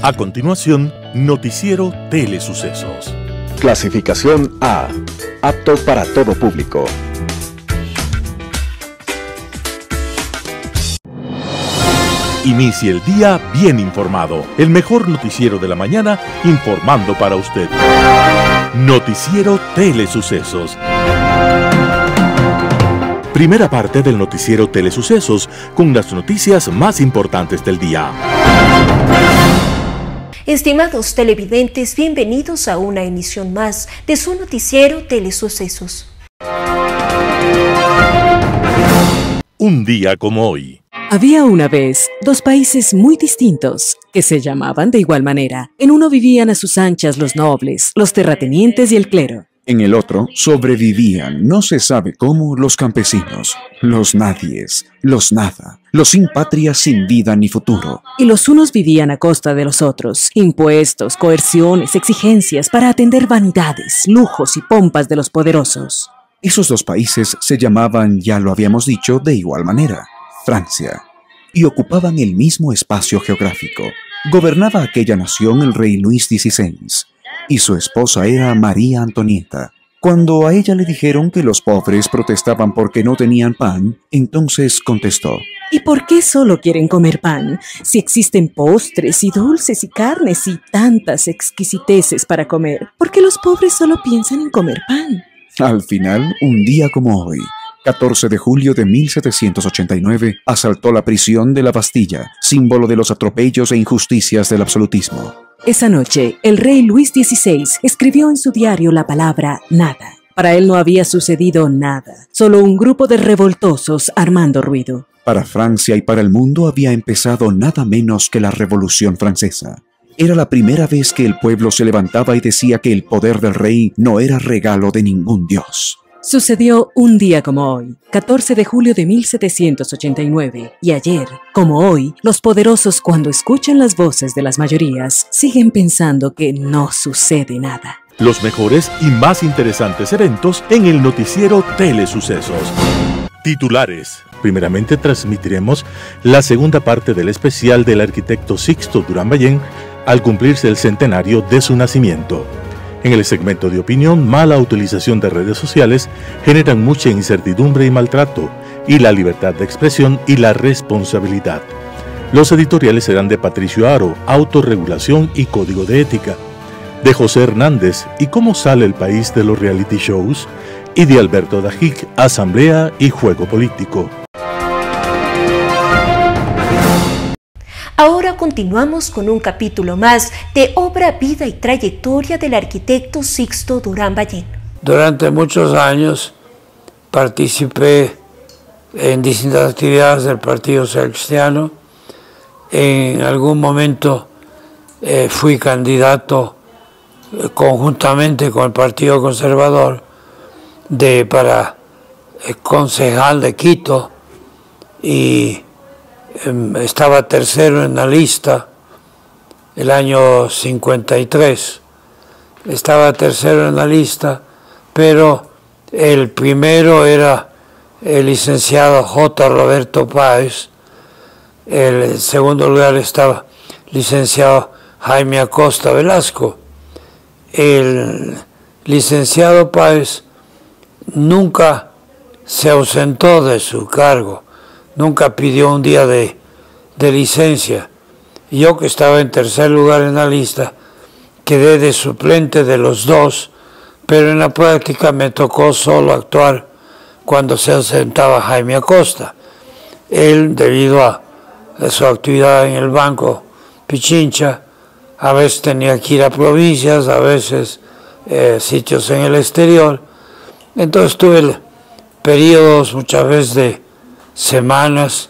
A continuación, Noticiero Telesucesos. Clasificación A. Apto para todo público. Inicie el día bien informado. El mejor noticiero de la mañana informando para usted. Noticiero Telesucesos. Primera parte del noticiero Telesucesos con las noticias más importantes del día. Estimados televidentes, bienvenidos a una emisión más de su noticiero Telesucesos. Un día como hoy. Había una vez dos países muy distintos que se llamaban de igual manera. En uno vivían a sus anchas los nobles, los terratenientes y el clero. En el otro sobrevivían, no se sabe cómo, los campesinos, los nadies, los nada, los sin patria, sin vida ni futuro. Y los unos vivían a costa de los otros, impuestos, coerciones, exigencias para atender vanidades, lujos y pompas de los poderosos. Esos dos países se llamaban, ya lo habíamos dicho, de igual manera, Francia, y ocupaban el mismo espacio geográfico. Gobernaba aquella nación el rey Luis XVI, y su esposa era María Antonieta. Cuando a ella le dijeron que los pobres protestaban porque no tenían pan, entonces contestó: ¿Y por qué solo quieren comer pan, si existen postres y dulces y carnes y tantas exquisiteces para comer? ¿Por qué los pobres solo piensan en comer pan? Al final, un día como hoy, 14 de julio de 1789, asaltó la prisión de la Bastilla, símbolo de los atropellos e injusticias del absolutismo. Esa noche, el rey Luis XVI escribió en su diario la palabra nada. Para él no había sucedido nada, solo un grupo de revoltosos armando ruido. Para Francia y para el mundo había empezado nada menos que la Revolución Francesa. Era la primera vez que el pueblo se levantaba y decía que el poder del rey no era regalo de ningún dios. Sucedió un día como hoy, 14 de julio de 1789, y ayer, como hoy, los poderosos cuando escuchan las voces de las mayorías, siguen pensando que no sucede nada. Los mejores y más interesantes eventos en el noticiero Telesucesos. Titulares. Primeramente transmitiremos la segunda parte del especial del arquitecto Sixto Durán Ballén al cumplirse el centenario de su nacimiento. En el segmento de opinión, mala utilización de redes sociales generan mucha incertidumbre y maltrato, y la libertad de expresión y la responsabilidad. Los editoriales serán de Patricio Aro, Autorregulación y Código de Ética, de José Hernández, ¿Y cómo sale el país de los reality shows?, y de Alberto Dajic, Asamblea y Juego Político. Ahora continuamos con un capítulo más de obra, vida y trayectoria del arquitecto Sixto Durán Ballén. Durante muchos años participé en distintas actividades del Partido Social Cristiano. En algún momento fui candidato conjuntamente con el Partido Conservador para concejal de Quito y estaba tercero en la lista el año 53. Estaba tercero en la lista, pero el primero era el licenciado J. Roberto Páez. El segundo lugar estaba el licenciado Jaime Acosta Velasco. El licenciado Páez nunca se ausentó de su cargo, nunca pidió un día de licencia. Yo, que estaba en tercer lugar en la lista, quedé de suplente de los dos, pero en la práctica me tocó solo actuar cuando se ausentaba Jaime Acosta. Él, debido a su actividad en el Banco Pichincha, a veces tenía que ir a provincias, a veces sitios en el exterior. Entonces tuve periodos, muchas veces de semanas,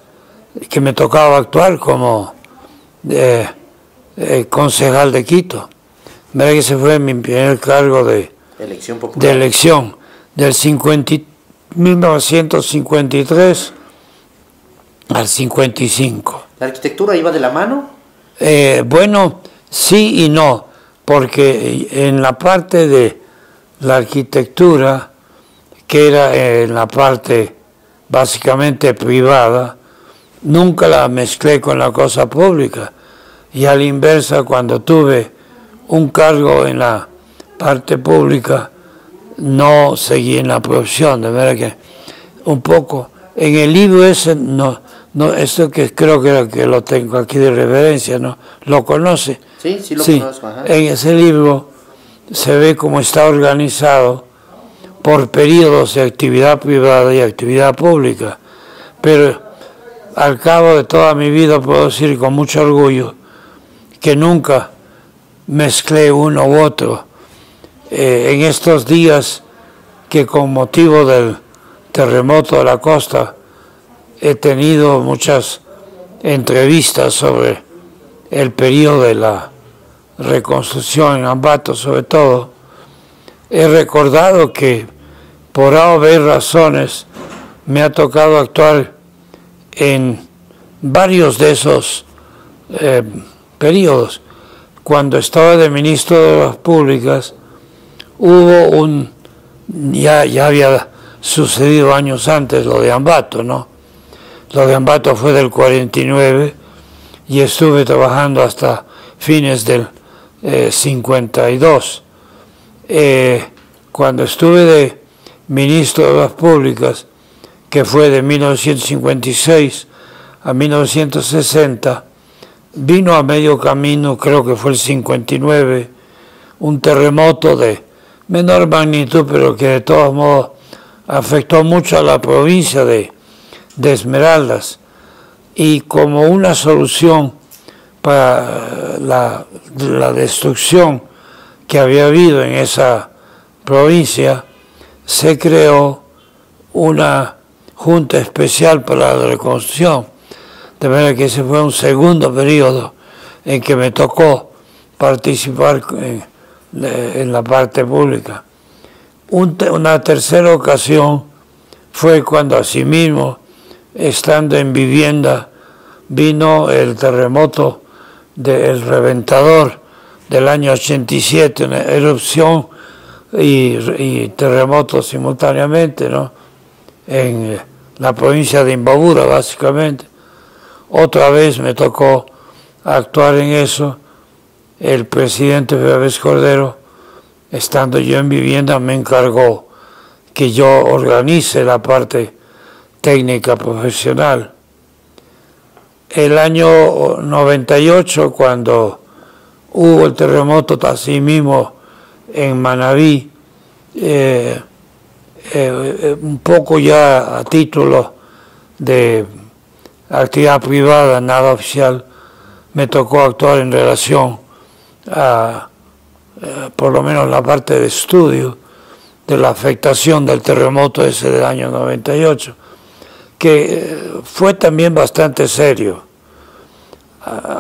que me tocaba actuar como concejal de Quito. Verá que ese fue mi primer cargo de elección, del 1953 al 55. ¿La arquitectura iba de la mano? Bueno, sí y no, porque en la parte de la arquitectura, que era en la parte básicamente privada, nunca la mezclé con la cosa pública. y a la inversa, cuando tuve un cargo en la parte pública, no seguí en la profesión, de manera que un poco, en el libro ese, no, esto que creo que lo tengo aquí de referencia, ¿no? ¿Lo conoce? Sí, sí lo conozco. Ajá. En ese libro se ve cómo está organizado por periodos de actividad privada y actividad pública, pero al cabo de toda mi vida puedo decir con mucho orgullo que nunca mezclé uno u otro. En estos días que con motivo del terremoto de la costa he tenido muchas entrevistas sobre el periodo de la reconstrucción en Ambato, sobre todo, he recordado que por haber razones me ha tocado actuar en varios de esos periodos. Cuando estaba de ministro de Obras Públicas, hubo ya había sucedido años antes lo de Ambato, ¿no? Lo de Ambato fue del 49 y estuve trabajando hasta fines del 52. Cuando estuve de ministro de Obras Públicas, que fue de 1956 a 1960, vino a medio camino, creo que fue el 59, un terremoto de menor magnitud, pero que de todos modos afectó mucho a la provincia de Esmeraldas, y como una solución para la destrucción que había habido en esa provincia, se creó una junta especial para la reconstrucción, de manera que ese fue un segundo periodo en que me tocó participar en la parte pública. Una tercera ocasión fue cuando asimismo, estando en vivienda, vino el terremoto del Reventador del año 87, una erupción y terremoto simultáneamente, ¿no? En la provincia de Imbabura, básicamente. Otra vez me tocó actuar en eso. El presidente Bebés Cordero, estando yo en vivienda, me encargó que yo organice la parte técnica profesional. El año 98, cuando hubo el terremoto así mismo en Manabí, un poco ya a título de actividad privada, nada oficial, me tocó actuar en relación a, por lo menos la parte de estudio de la afectación del terremoto ese del año 98, que fue también bastante serio.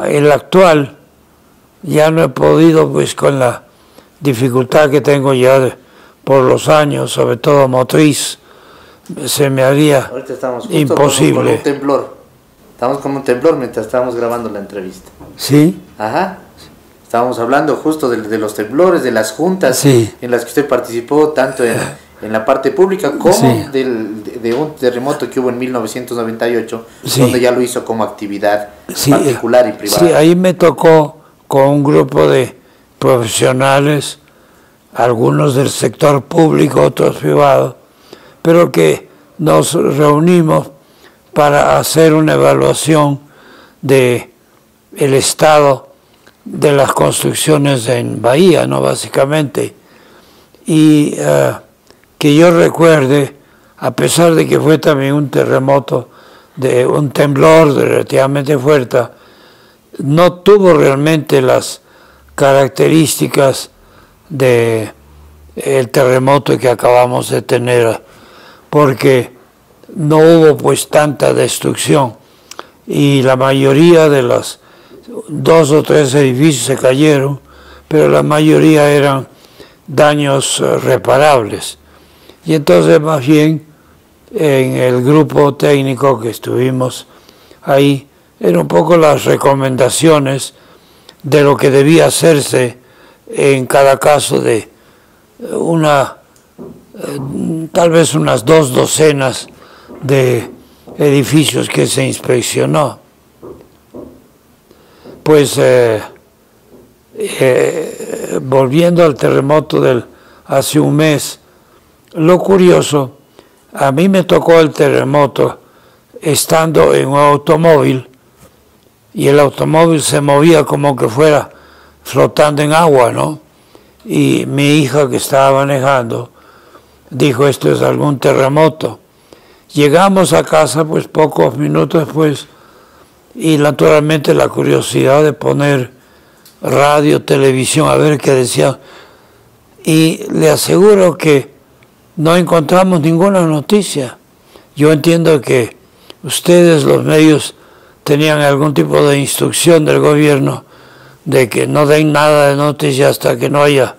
El actual ya no he podido, pues con la dificultad que tengo ya por los años, sobre todo motriz, se me haría imposible. Con un temblor. Estamos con un temblor mientras estábamos grabando la entrevista. ¿Sí? Ajá. Estábamos hablando justo de los temblores, de las juntas en las que usted participó, tanto en la parte pública como de un terremoto que hubo en 1998, donde ya lo hizo como actividad particular y privada. Sí, ahí me tocó con un grupo de profesionales, algunos del sector público, otros privados, pero que nos reunimos para hacer una evaluación de el estado de las construcciones en Bahía, ¿no? Básicamente. Y que yo recuerde, a pesar de que fue también un terremoto, de un temblor relativamente fuerte, no tuvo realmente las características de el terremoto que acabamos de tener, porque no hubo pues tanta destrucción y la mayoría de los 2 o 3 edificios se cayeron, pero la mayoría eran daños reparables. Y entonces más bien en el grupo técnico que estuvimos ahí, eran un poco las recomendaciones de lo que debía hacerse en cada caso de tal vez unas 2 docenas de edificios que se inspeccionó. pues volviendo al terremoto hace un mes, lo curioso, a mí me tocó el terremoto estando en un automóvil y el automóvil se movía como que fuera flotando en agua, ¿no? Y mi hija que estaba manejando dijo, esto es algún terremoto. Llegamos a casa pues pocos minutos después y naturalmente la curiosidad de poner radio, televisión, a ver qué decían. Y le aseguro que no encontramos ninguna noticia. Yo entiendo que ustedes, los medios, tenían algún tipo de instrucción del gobierno de que no den nada de noticia hasta que no haya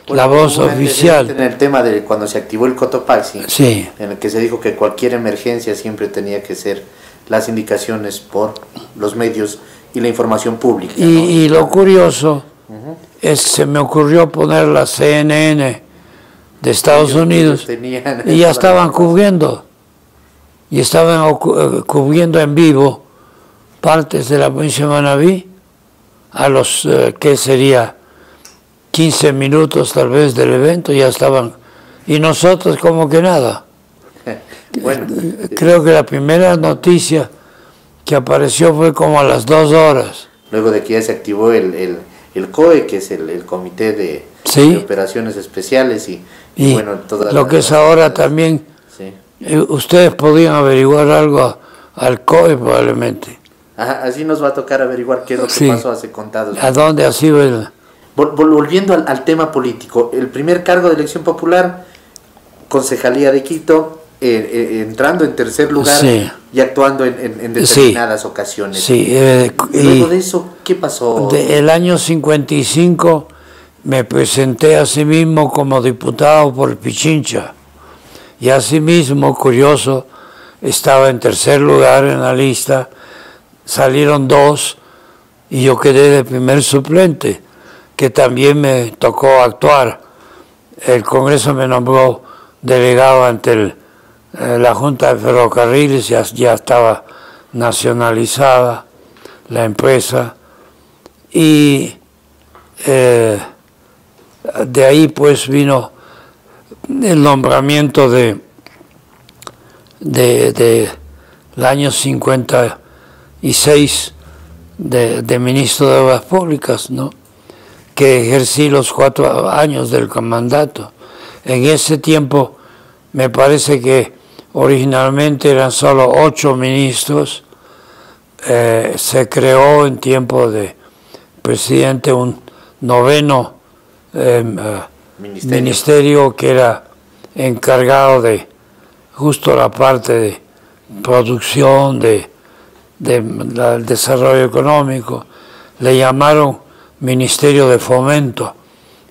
la voz oficial. En el tema de cuando se activó el Cotopaxi, sí, en el que se dijo que cualquier emergencia siempre tenía que ser las indicaciones por los medios y la información pública, ¿no? Y lo curioso es que se me ocurrió poner la CNN de Estados Unidos y ya estaban cubriendo, y estaban cubriendo en vivo partes de la provincia de Manabí a los que sería 15 minutos tal vez del evento, ya estaban, y nosotros como que nada. Bueno, creo que la primera noticia que apareció fue como a las 2 horas. Luego de que ya se activó el COE, que es el Comité de Operaciones Especiales, y bueno, todas lo que es ahora también, sí. Ustedes podían averiguar algo al COE probablemente. Ajá, así nos va a tocar averiguar qué es lo que pasó hace contados. ¿A dónde ha sido el...? Volviendo al tema político, el primer cargo de elección popular, Concejalía de Quito, entrando en tercer lugar y actuando en determinadas ocasiones. Sí, luego de eso, ¿qué pasó? El año 55 me presenté a sí mismo como diputado por Pichincha, y asimismo, curioso, estaba en tercer lugar en la lista, salieron 2 y yo quedé de primer suplente, que también me tocó actuar. El Congreso me nombró delegado ante la Junta de Ferrocarriles, ya estaba nacionalizada la empresa, y de ahí pues vino el nombramiento del año 56 de ministro de Obras Públicas, ¿no?, que ejercí los 4 años del mandato. En ese tiempo me parece que originalmente eran solo 8 ministros. Se creó en tiempo de presidente un 9º ministerio que era encargado de justo la parte de producción, del desarrollo económico. Le llamaron Ministerio de Fomento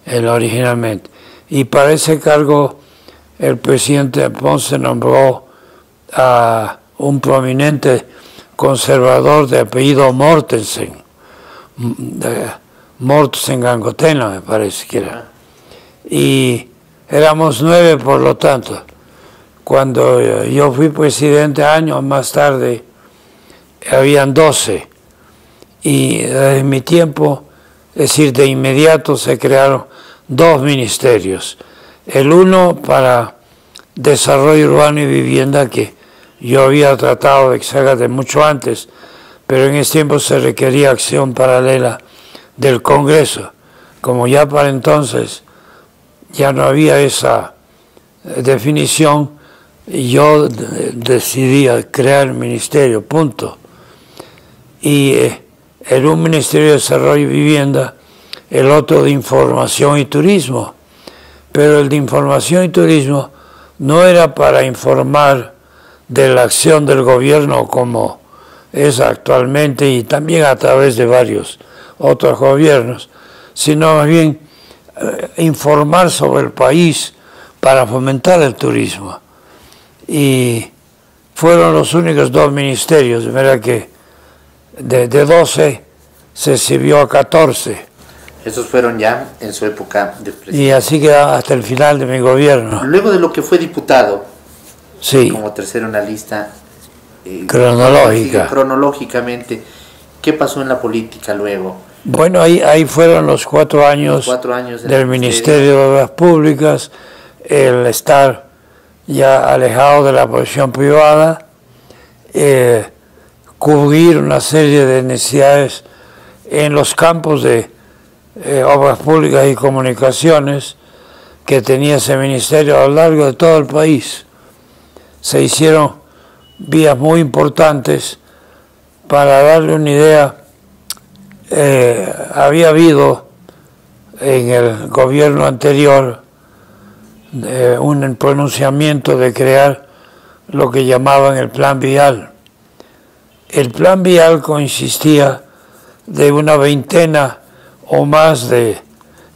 originalmente, y para ese cargo el presidente Ponce nombró a un prominente conservador de apellido Mortensen, Mortensen Gangotena me parece que era, y éramos 9 por lo tanto. Cuando yo fui presidente, años más tarde, habían 12, y en mi tiempo, es decir, de inmediato se crearon 2 ministerios. El uno para desarrollo urbano y vivienda, que yo había tratado de que se haga de mucho antes, pero en ese tiempo se requería acción paralela del Congreso. Como ya para entonces ya no había esa definición, yo decidí crear el ministerio, punto. Y un Ministerio de Desarrollo y Vivienda, el otro de Información y Turismo. Pero el de Información y Turismo no era para informar de la acción del gobierno como es actualmente y también a través de varios otros gobiernos, sino más bien informar sobre el país para fomentar el turismo. Y fueron los únicos 2 ministerios, de manera que de 12 se subió a 14. Esos fueron ya en su época de presidente. Y así quedó hasta el final de mi gobierno. Luego de lo que fue diputado, sí, como tercero en la lista cronológicamente, ¿Qué pasó en la política luego? Bueno, ahí fueron los 4 años, del Ministerio de Obras Públicas, el estar ya alejado de la posición privada, cubrir una serie de necesidades en los campos de obras públicas y comunicaciones que tenía ese ministerio a lo largo de todo el país. Se hicieron vías muy importantes. Para darle una idea, había habido en el gobierno anterior un pronunciamiento de crear lo que llamaban el Plan Vial. El Plan Vial consistía de una veintena o más de,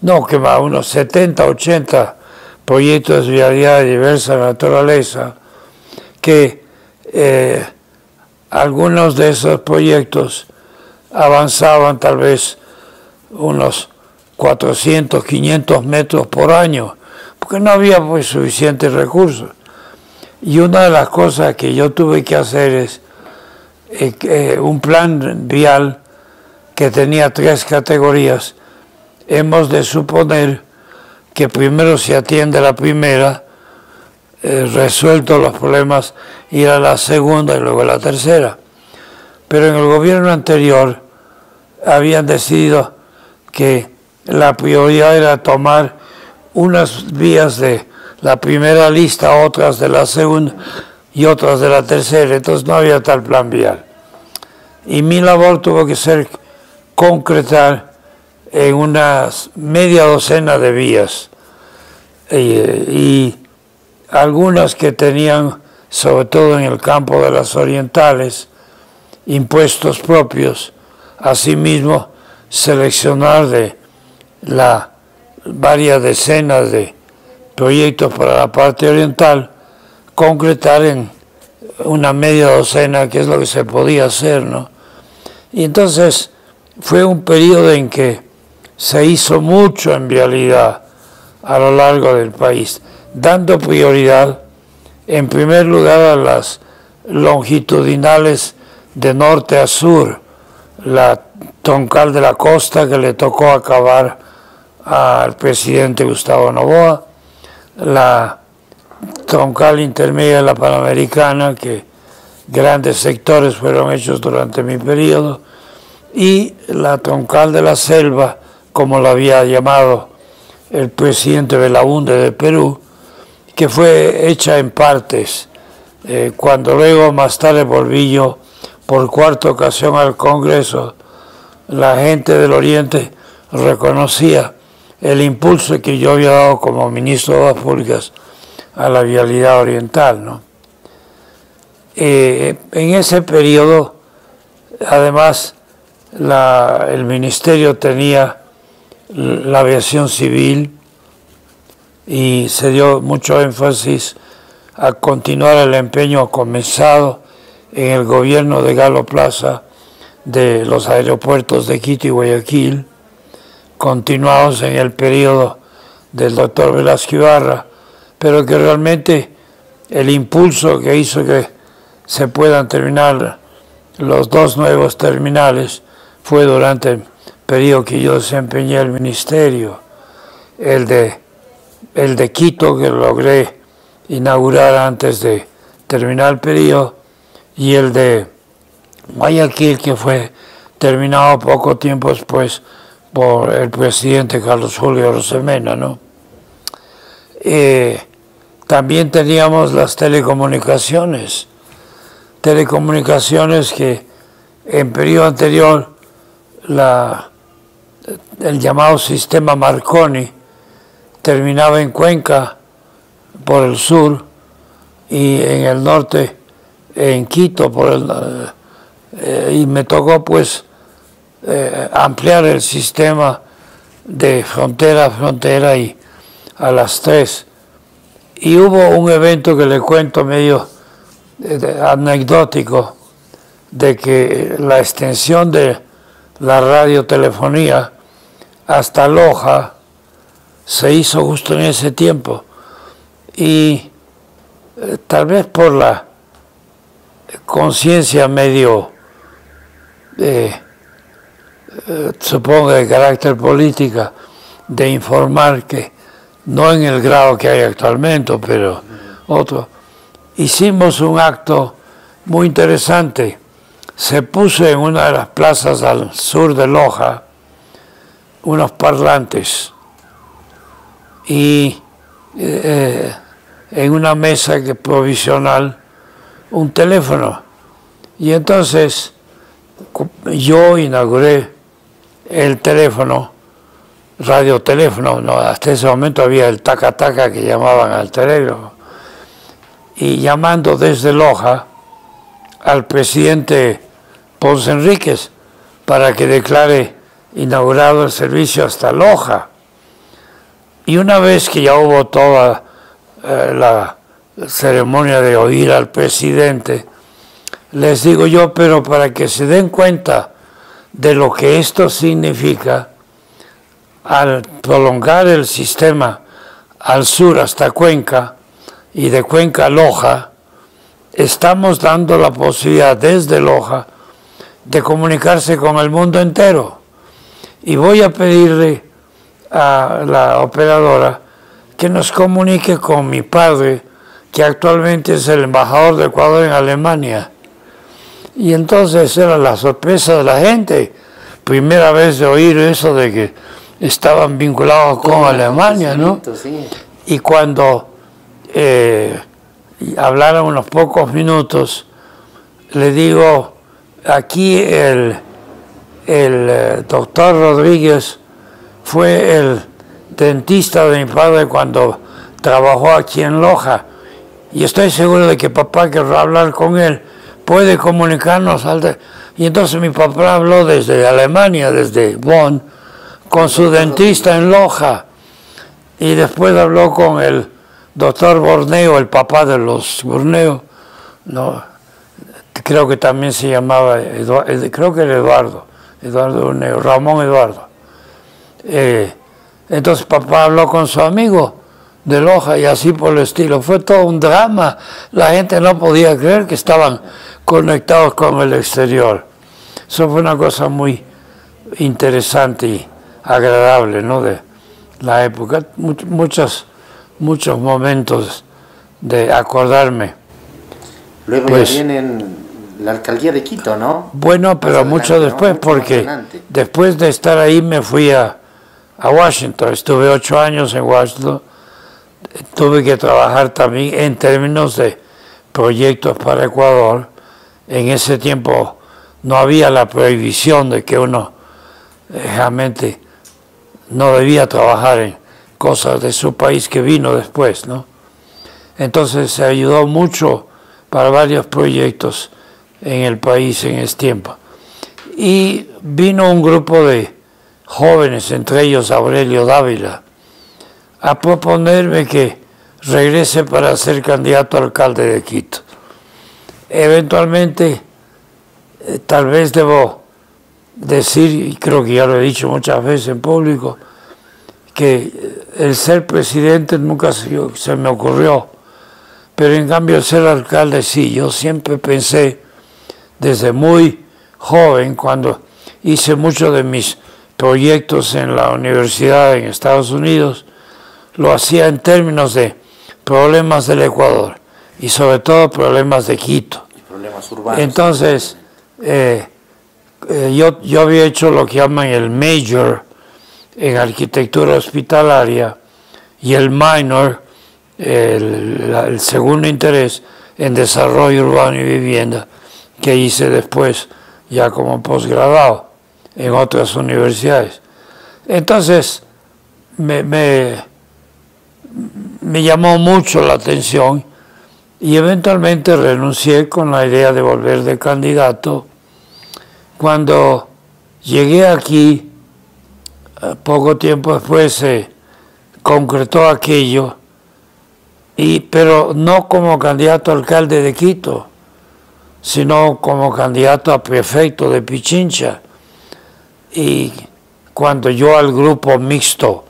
no que más, unos 70, 80 proyectos de vialidad de diversa naturaleza, que algunos de esos proyectos avanzaban tal vez unos 400, 500 metros por año, porque no había pues suficientes recursos. Y una de las cosas que yo tuve que hacer es un plan vial que tenía 3 categorías. Hemos de suponer que primero se atiende la primera, resueltos los problemas, ir a la segunda y luego a la tercera. Pero en el gobierno anterior habían decidido que la prioridad era tomar unas vías de la primera lista, otras de la segunda y otras de la tercera, entonces no había tal plan vial. Y mi labor tuvo que ser concretar en unas media docena de vías y algunas que tenían, sobre todo en el campo de las orientales, impuestos propios. Asimismo, seleccionar de varias decenas de proyectos para la parte oriental, concretar en una media docena, que es lo que se podía hacer, ¿no? Y entonces fue un periodo en que se hizo mucho en vialidad a lo largo del país, dando prioridad en primer lugar a las longitudinales de norte a sur, la troncal de la costa que le tocó acabar al presidente Gustavo Noboa, la troncal intermedia de la Panamericana, que grandes sectores fueron hechos durante mi periodo, y la troncal de la selva, como la había llamado el presidente Belaúnde de Perú, que fue hecha en partes. Cuando luego más tarde volví yo por 4ª ocasión al Congreso, la gente del Oriente reconocía el impulso que yo había dado como ministro de Obras Públicas a la vialidad oriental, ¿no? En ese periodo, además, el ministerio tenía la aviación civil y se dio mucho énfasis a continuar el empeño comenzado en el gobierno de Galo Plaza de los aeropuertos de Quito y Guayaquil, continuados en el periodo del doctor Velázquez Ibarra, pero que realmente el impulso que hizo que se puedan terminar los 2 nuevos terminales fue durante el periodo que yo desempeñé el ministerio, el de Quito, que logré inaugurar antes de terminar el periodo, y el de Guayaquil, que fue terminado poco tiempo después por el presidente Carlos Julio Arosemena, ¿no? También teníamos las telecomunicaciones que en periodo anterior el llamado sistema Marconi terminaba en Cuenca por el sur y en el norte en Quito y me tocó pues ampliar el sistema de frontera a frontera y a las 3. Y hubo un evento que le cuento medio anecdótico, de que la extensión de la radiotelefonía hasta Loja se hizo justo en ese tiempo, y tal vez por la conciencia medio supongo de carácter política, de informar que, no en el grado que hay actualmente, pero otro. Hicimos un acto muy interesante. Se puso en una de las plazas al sur de Loja unos parlantes y en una mesa provisional un teléfono. Y entonces yo inauguré el teléfono, radioteléfono, no, hasta ese momento había el taca-taca que llamaban al telégrafo, y llamando desde Loja al presidente Ponce Enríquez para que declare inaugurado el servicio hasta Loja. Y una vez que ya hubo toda la ceremonia de oír al presidente, les digo yo, pero para que se den cuenta de lo que esto significa, al prolongar el sistema al sur hasta Cuenca y de Cuenca a Loja, estamos dando la posibilidad desde Loja de comunicarse con el mundo entero. Y voy a pedirle a la operadora que nos comunique con mi padre, que actualmente es el embajador de Ecuador en Alemania. Y entonces era la sorpresa de la gente, primera vez de oír eso de que estaban vinculados con Alemania, ¿no? Sí. Y cuando hablaron unos pocos minutos, le digo, aquí el doctor Rodríguez fue el dentista de mi padre cuando trabajó aquí en Loja, y estoy seguro de que papá querrá hablar con él, puede comunicarnos. Y entonces mi papá habló desde Alemania, desde Bonn, con su dentista en Loja, y después habló con el doctor Borneo, el papá de los Borneo, no, creo que también se llamaba, creo que era Eduardo Borneo, Ramón Eduardo. Entonces papá habló con su amigo de Loja y así por el estilo. Fue todo un drama, la gente no podía creer que estaban conectados con el exterior. Eso fue una cosa muy interesante y agradable, ¿no? De la época, muchos momentos de acordarme. Luego pues, ya vienen la alcaldía de Quito, ¿no? Bueno, pero mucho después, ¿no? Porque después de estar ahí me fui a Washington, estuve 8 años en Washington, tuve que trabajar también en términos de proyectos para Ecuador. En ese tiempo no había la prohibición de que uno realmente no debía trabajar en cosas de su país que vino después, ¿no? Entonces se ayudó mucho para varios proyectos en el país en ese tiempo. Y vino un grupo de jóvenes, entre ellos Aurelio Dávila, a proponerme que regrese para ser candidato a alcalde de Quito. Eventualmente, tal vez debo decir, y creo que ya lo he dicho muchas veces en público, que el ser presidente nunca se me ocurrió, pero en cambio el ser alcalde sí. Yo siempre pensé, desde muy joven, cuando hice muchos de mis proyectos en la universidad en Estados Unidos, lo hacía en términos de problemas del Ecuador y sobre todo problemas de Quito. Problemas urbanos. Entonces, yo había hecho lo que llaman el major en arquitectura hospitalaria y el minor, el segundo interés, en desarrollo urbano y vivienda, que hice después ya como posgrado en otras universidades. Entonces me llamó mucho la atención y eventualmente renuncié con la idea de volver de candidato. Cuando llegué aquí, poco tiempo después se concretó aquello, pero no como candidato a alcalde de Quito, sino como candidato a prefecto de Pichincha. Y cuando yo al grupo mixto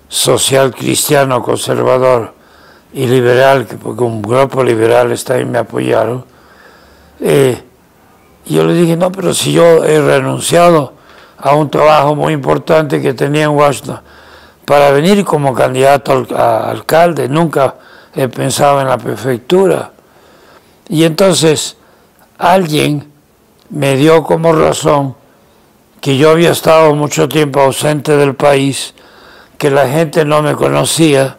social, cristiano, conservador y liberal, porque un grupo liberal está ahí, me apoyaron, yo le dije, no, pero si yo he renunciado a un trabajo muy importante que tenía en Washington para venir como candidato a alcalde. Nunca he pensado en la prefectura. Y entonces alguien me dio como razón que yo había estado mucho tiempo ausente del país, que la gente no me conocía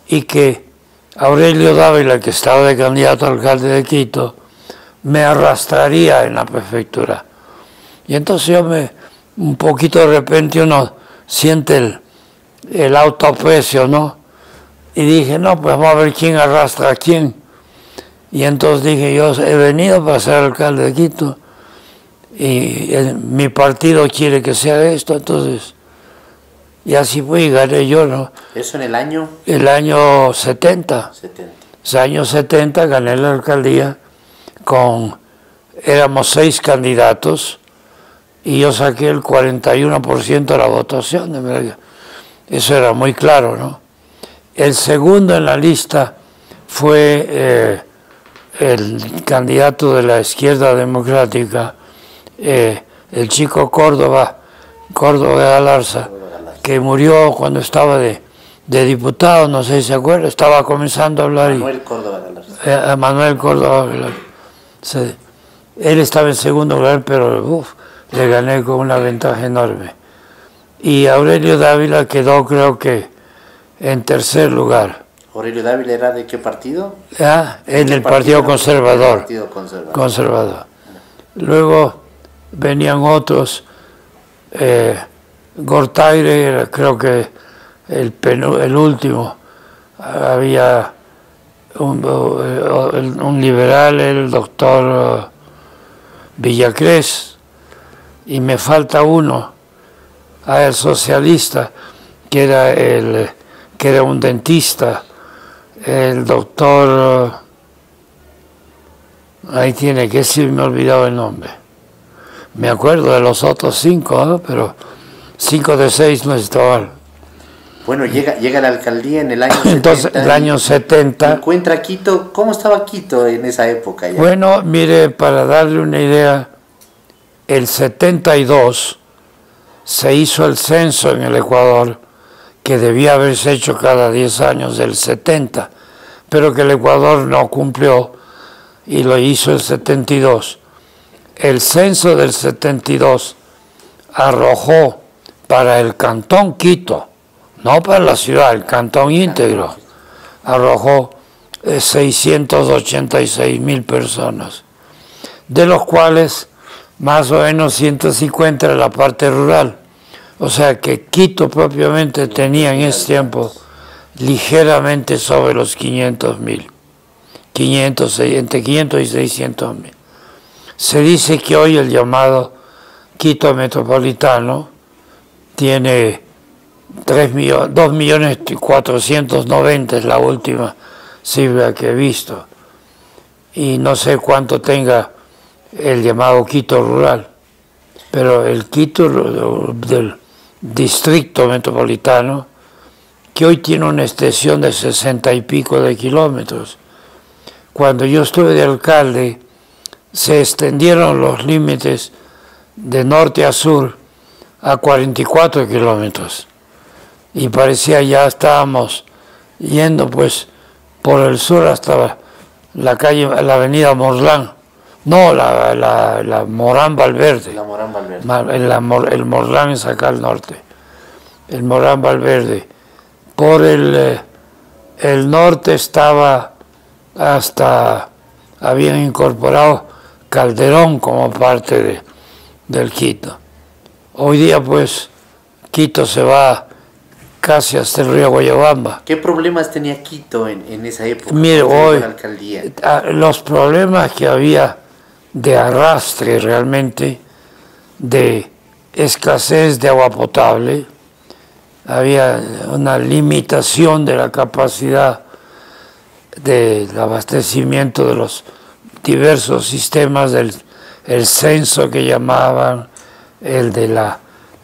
y que Aurelio Dávila, que estaba de candidato a alcalde de Quito, me arrastraría en la prefectura. Y entonces yo un poquito de repente uno siente el autoaprecio, ¿no? Y dije, no, pues vamos a ver quién arrastra a quién. Y entonces dije, yo he venido para ser alcalde de Quito y mi partido quiere que sea esto, entonces, y así fue y gané yo, ¿no? ¿Eso en el año? El año 70. 70. Ese año 70 gané la alcaldía éramos 6 candidatos y yo saqué el 41% de la votación, de verdad. Eso era muy claro, ¿no? El segundo en la lista fue el candidato de la izquierda democrática, el chico Córdoba Galarza, que murió cuando estaba de diputado, no sé si se acuerda, estaba comenzando a hablar. Manuel Córdoba Galarza. Manuel Córdoba Galarza. Sí. Él estaba en segundo lugar, pero le gané con una ventaja enorme. Y Aurelio Dávila quedó, creo que, en tercer lugar. ¿Aurelio Dávila era de qué partido? En el Partido Conservador. Conservador. Luego venían otros. Gortaire era, creo que, el último. Había un liberal, el doctor Villacrés, y me falta uno, el socialista, que era un dentista, el doctor, ahí tiene que sí me he olvidado el nombre. Me acuerdo de los otros 5, ¿no? Pero 5 de 6 no estaban. Bueno, llega a la alcaldía en el año 70. Entonces, el año 70. Encuentra Quito. ¿Cómo estaba Quito en esa época ya? Bueno, mire, para darle una idea, el 72 se hizo el censo en el Ecuador, que debía haberse hecho cada 10 años del 70, pero que el Ecuador no cumplió y lo hizo el 72. El censo del 72 arrojó para el cantón Quito, no para la ciudad, el cantón íntegro, arrojó 686.000 personas, de los cuales más o menos 150 en la parte rural. O sea que Quito propiamente tenía en ese tiempo ligeramente sobre los 500.000, entre 500 y 600.000. Se dice que hoy el llamado Quito metropolitano tiene 2.490.000, es la última cifra que he visto, y no sé cuánto tenga el llamado Quito rural, pero el Quito del distrito metropolitano, que hoy tiene una extensión de 60 y pico de kilómetros. Cuando yo estuve de alcalde, se extendieron los límites de norte a sur a 44 kilómetros. Y parecía ya estábamos yendo pues por el sur hasta la avenida Morlán. No, la Morán Valverde. La Morán Valverde. El Morlán es acá al norte. El Morán Valverde. Por el norte estaba habían incorporado Calderón como parte del Quito. Hoy día pues Quito se va casi hasta el río Guayabamba. ¿Qué problemas tenía Quito en esa época? Mire, hoy los problemas que había de arrastre realmente, de escasez de agua potable, había una limitación de la capacidad del abastecimiento de los diversos sistemas del censo que llamaban, el de la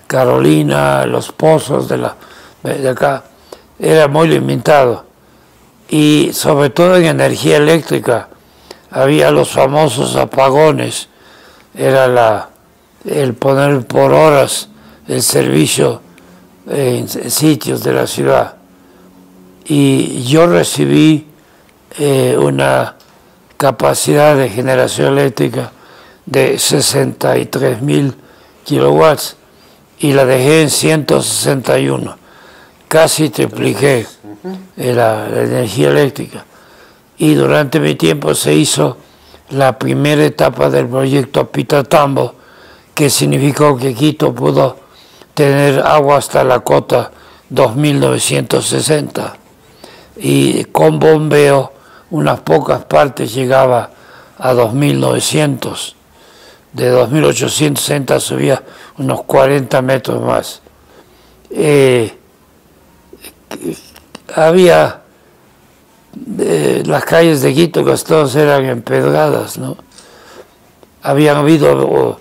Carolina, los pozos de acá, era muy limitado. Y sobre todo en energía eléctrica había los famosos apagones, era el poner por horas el servicio en sitios de la ciudad. Y yo recibí una capacidad de generación eléctrica de 63.000 kilowatts y la dejé en 161. Casi tripliqué la energía eléctrica. Y durante mi tiempo se hizo la primera etapa del proyecto Pitatambo, que significó que Quito pudo tener agua hasta la cota 2.960. Y con bombeo, unas pocas partes llegaba a 2.900. De 2.860 subía unos 40 metros más. Había las calles de Quito, que todas eran empedradas, ¿no? Habían habido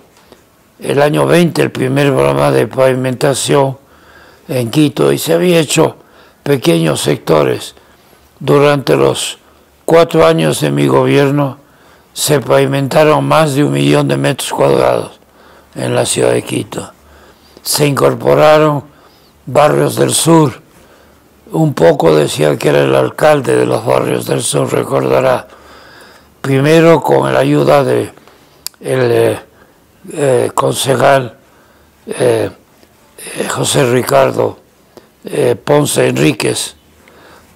el año 20 el primer programa de pavimentación en Quito y se había hecho pequeños sectores. Durante los 4 años de mi gobierno se pavimentaron más de 1 millón de metros cuadrados en la ciudad de Quito. Se incorporaron barrios del sur. Un poco decía que era el alcalde de los barrios del sur, recordará. Primero con la ayuda de el concejal José Ricardo Ponce Enríquez,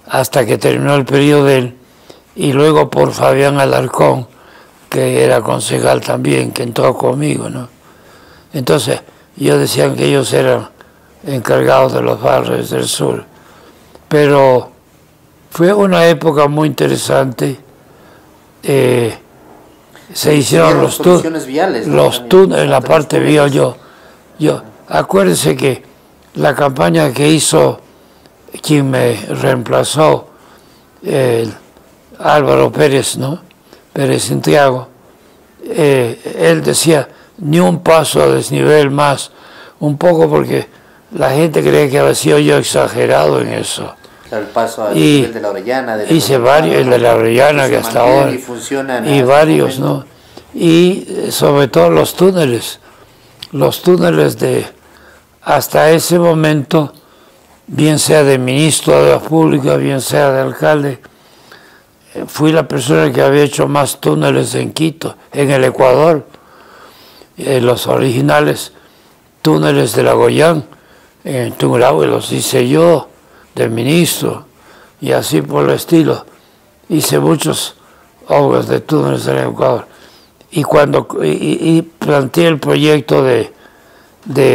hasta que terminó el periodo de él, y luego por Fabián Alarcón, que era concejal también, que entró conmigo, ¿no? Entonces, yo decía que ellos eran encargados de los barrios del sur. Pero fue una época muy interesante. Se hicieron los túneles en la parte vial. Acuérdense que la campaña que hizo quien me reemplazó, Álvaro Pérez, ¿no? Pérez Santiago, él decía, ni un paso a desnivel más, un poco porque la gente cree que había sido yo exagerado en eso. El paso al nivel de la Orellana. Hice varios, el de la Orellana que hasta ahora, y varios, ¿no? Y sobre todo los túneles de, hasta ese momento, bien sea de ministro de la Pública, bien sea de alcalde, fui la persona que había hecho más túneles en Quito, en el Ecuador. Los originales túneles de la Goyán, en Tungurahua, los hice yo, de ministro, y así por el estilo. Hice muchas obras de túneles en el Ecuador. Y cuando planteé el proyecto de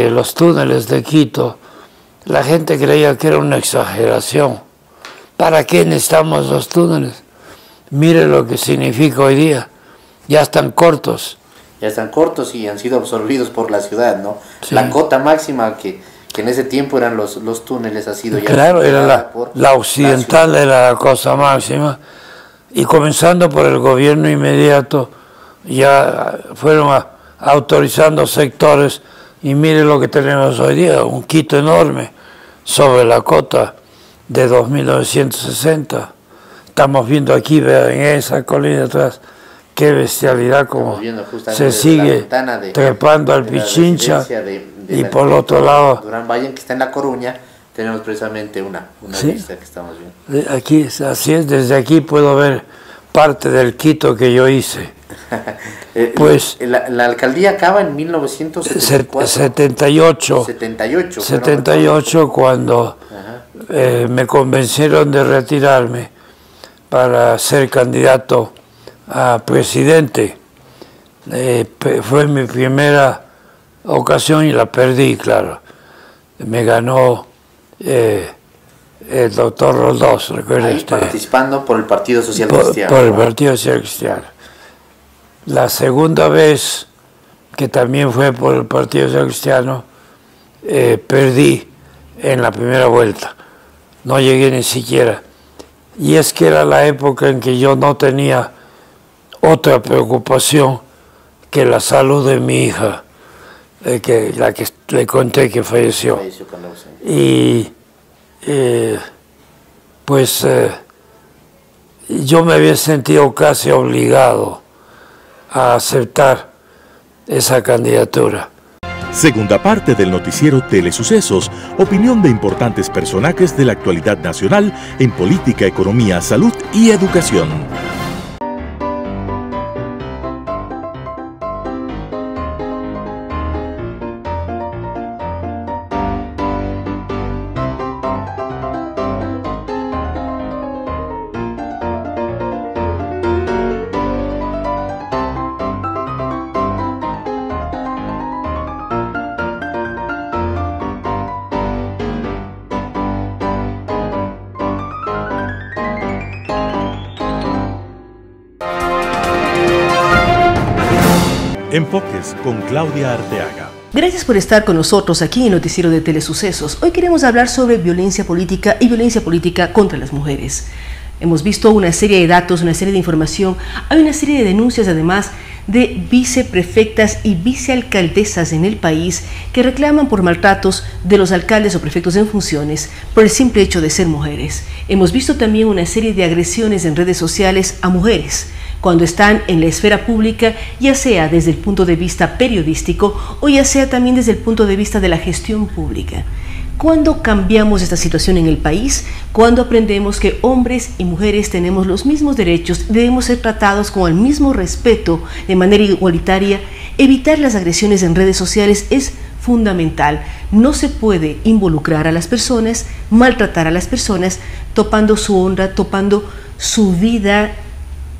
los túneles de Quito, la gente creía que era una exageración. ¿Para qué necesitamos los túneles? Mire lo que significa hoy día. Ya están cortos. Ya están cortos y han sido absorbidos por la ciudad, ¿no? Sí. La cota máxima que en ese tiempo eran los túneles ha sido ya... Claro, era la occidental, era la cosa máxima. Y comenzando por el gobierno inmediato, ya fueron autorizando sectores, y mire lo que tenemos hoy día, un Quito enorme sobre la cota de 2.960. Estamos viendo aquí, vean, en esa colina atrás, qué bestialidad, como se sigue trepando al Pichincha, y por el otro lado... Durán Valle, que está en La Coruña, tenemos precisamente una ¿sí? vista que estamos viendo. Aquí, así es, desde aquí puedo ver parte del Quito que yo hice. Pues la alcaldía acaba en 1974. 78, cuando me convencieron de retirarme para ser candidato a presidente. Fue mi primera ocasión y la perdí, claro. Me ganó el doctor Roldós, recuerda usted. Participando por el Partido Social Cristiano. Por el Partido Social Cristiano. La segunda vez, que también fue por el Partido Social Cristiano, perdí en la primera vuelta. No llegué ni siquiera. Y es que era la época en que yo no tenía otra preocupación que la salud de mi hija, la que le conté que falleció. Y yo me había sentido casi obligado a aceptar esa candidatura. Segunda parte del noticiero Telesucesos, opinión de importantes personajes de la actualidad nacional en política, economía, salud y educación. Enfoques con Claudia Arteaga. Gracias por estar con nosotros aquí en el noticiero de Telesucesos. Hoy queremos hablar sobre violencia política y violencia política contra las mujeres. Hemos visto una serie de datos, una serie de información, hay una serie de denuncias además de viceprefectas y vicealcaldesas en el país que reclaman por maltratos de los alcaldes o prefectos en funciones por el simple hecho de ser mujeres. Hemos visto también una serie de agresiones en redes sociales a mujeres cuando están en la esfera pública, ya sea desde el punto de vista periodístico o ya sea también desde el punto de vista de la gestión pública. ¿Cuándo cambiamos esta situación en el país? Cuando aprendemos que hombres y mujeres tenemos los mismos derechos, debemos ser tratados con el mismo respeto de manera igualitaria. Evitar las agresiones en redes sociales es fundamental. No se puede involucrar a las personas, maltratar a las personas, topando su honra, topando su vida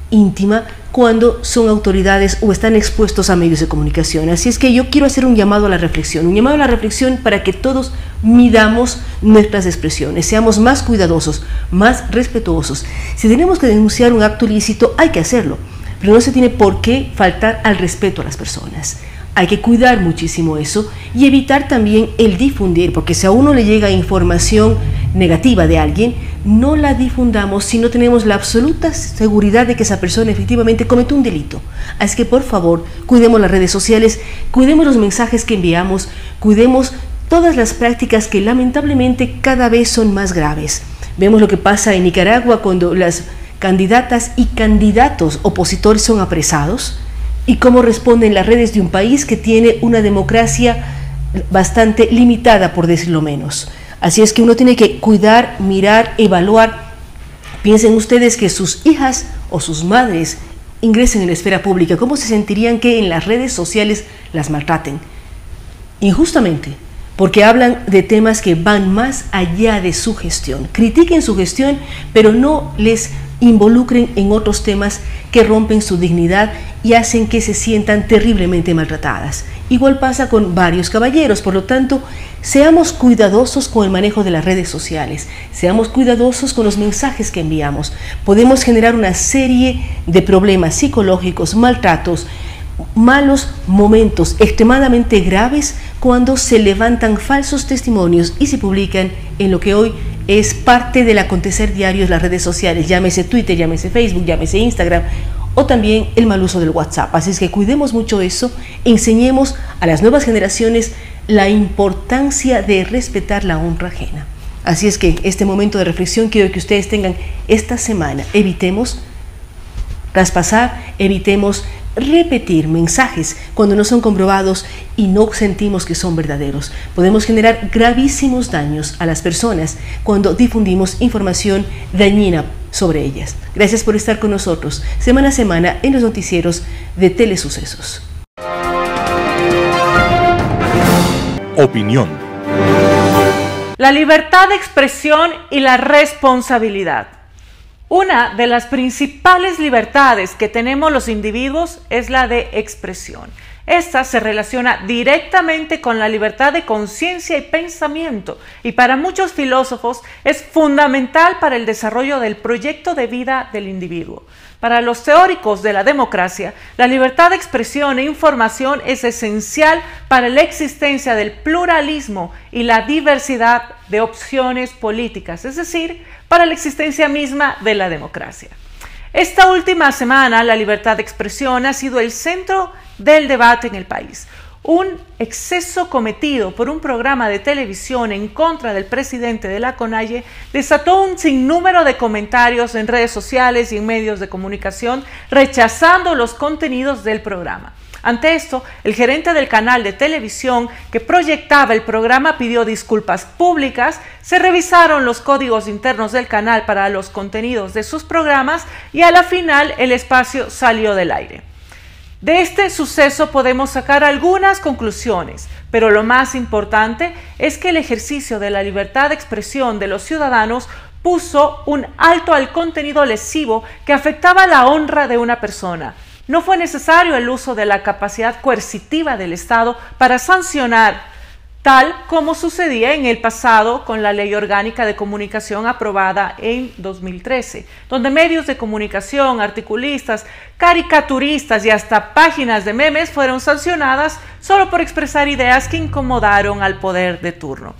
íntima cuando son autoridades o están expuestos a medios de comunicación. Así es que yo quiero hacer un llamado a la reflexión para que todos midamos nuestras expresiones, seamos más cuidadosos, más respetuosos. Si tenemos que denunciar un acto ilícito, hay que hacerlo, pero no se tiene por qué faltar al respeto a las personas. Hay que cuidar muchísimo eso y evitar también el difundir, porque si a uno le llega información negativa de alguien, no la difundamos si no tenemos la absoluta seguridad de que esa persona efectivamente cometió un delito. Así que por favor, cuidemos las redes sociales, cuidemos los mensajes que enviamos, cuidemos todas las prácticas que lamentablemente cada vez son más graves. Vemos lo que pasa en Nicaragua cuando las candidatas y candidatos opositores son apresados, y cómo responden las redes de un país que tiene una democracia bastante limitada, por decirlo menos. Así es que uno tiene que cuidar, mirar, evaluar. Piensen ustedes que sus hijas o sus madres ingresen en la esfera pública, ¿cómo se sentirían que en las redes sociales las maltraten? Injustamente, porque hablan de temas que van más allá de su gestión. Critiquen su gestión, pero no les involucren en otros temas que rompen su dignidad y hacen que se sientan terriblemente maltratadas. Igual pasa con varios caballeros, por lo tanto, seamos cuidadosos con el manejo de las redes sociales, seamos cuidadosos con los mensajes que enviamos. Podemos generar una serie de problemas psicológicos, maltratos, malos momentos extremadamente graves cuando se levantan falsos testimonios y se publican en lo que hoy es parte del acontecer diario de las redes sociales, llámese Twitter, llámese Facebook, llámese Instagram, o también el mal uso del WhatsApp. Así es que cuidemos mucho eso, enseñemos a las nuevas generaciones la importancia de respetar la honra ajena. Así es que este momento de reflexión quiero que ustedes tengan esta semana. Evitemos traspasar, evitemos repetir mensajes cuando no son comprobados y no sentimos que son verdaderos. Podemos generar gravísimos daños a las personas cuando difundimos información dañina sobre ellas. Gracias por estar con nosotros semana a semana en los noticieros de Telesucesos. Opinión. La libertad de expresión y la responsabilidad. Una de las principales libertades que tenemos los individuos es la de expresión. Esta se relaciona directamente con la libertad de conciencia y pensamiento, y para muchos filósofos es fundamental para el desarrollo del proyecto de vida del individuo. Para los teóricos de la democracia, la libertad de expresión e información es esencial para la existencia del pluralismo y la diversidad de opciones políticas, es decir, para la existencia misma de la democracia. Esta última semana, la libertad de expresión ha sido el centro del debate en el país. Un exceso cometido por un programa de televisión en contra del presidente de la CONAIE desató un sinnúmero de comentarios en redes sociales y en medios de comunicación rechazando los contenidos del programa. Ante esto, el gerente del canal de televisión que proyectaba el programa pidió disculpas públicas, se revisaron los códigos internos del canal para los contenidos de sus programas y a la final el espacio salió del aire. De este suceso podemos sacar algunas conclusiones, pero lo más importante es que el ejercicio de la libertad de expresión de los ciudadanos puso un alto al contenido lesivo que afectaba la honra de una persona. No fue necesario el uso de la capacidad coercitiva del Estado para sancionar, tal como sucedía en el pasado con la Ley Orgánica de Comunicación aprobada en 2013, donde medios de comunicación, articulistas, caricaturistas y hasta páginas de memes fueron sancionadas solo por expresar ideas que incomodaron al poder de turno.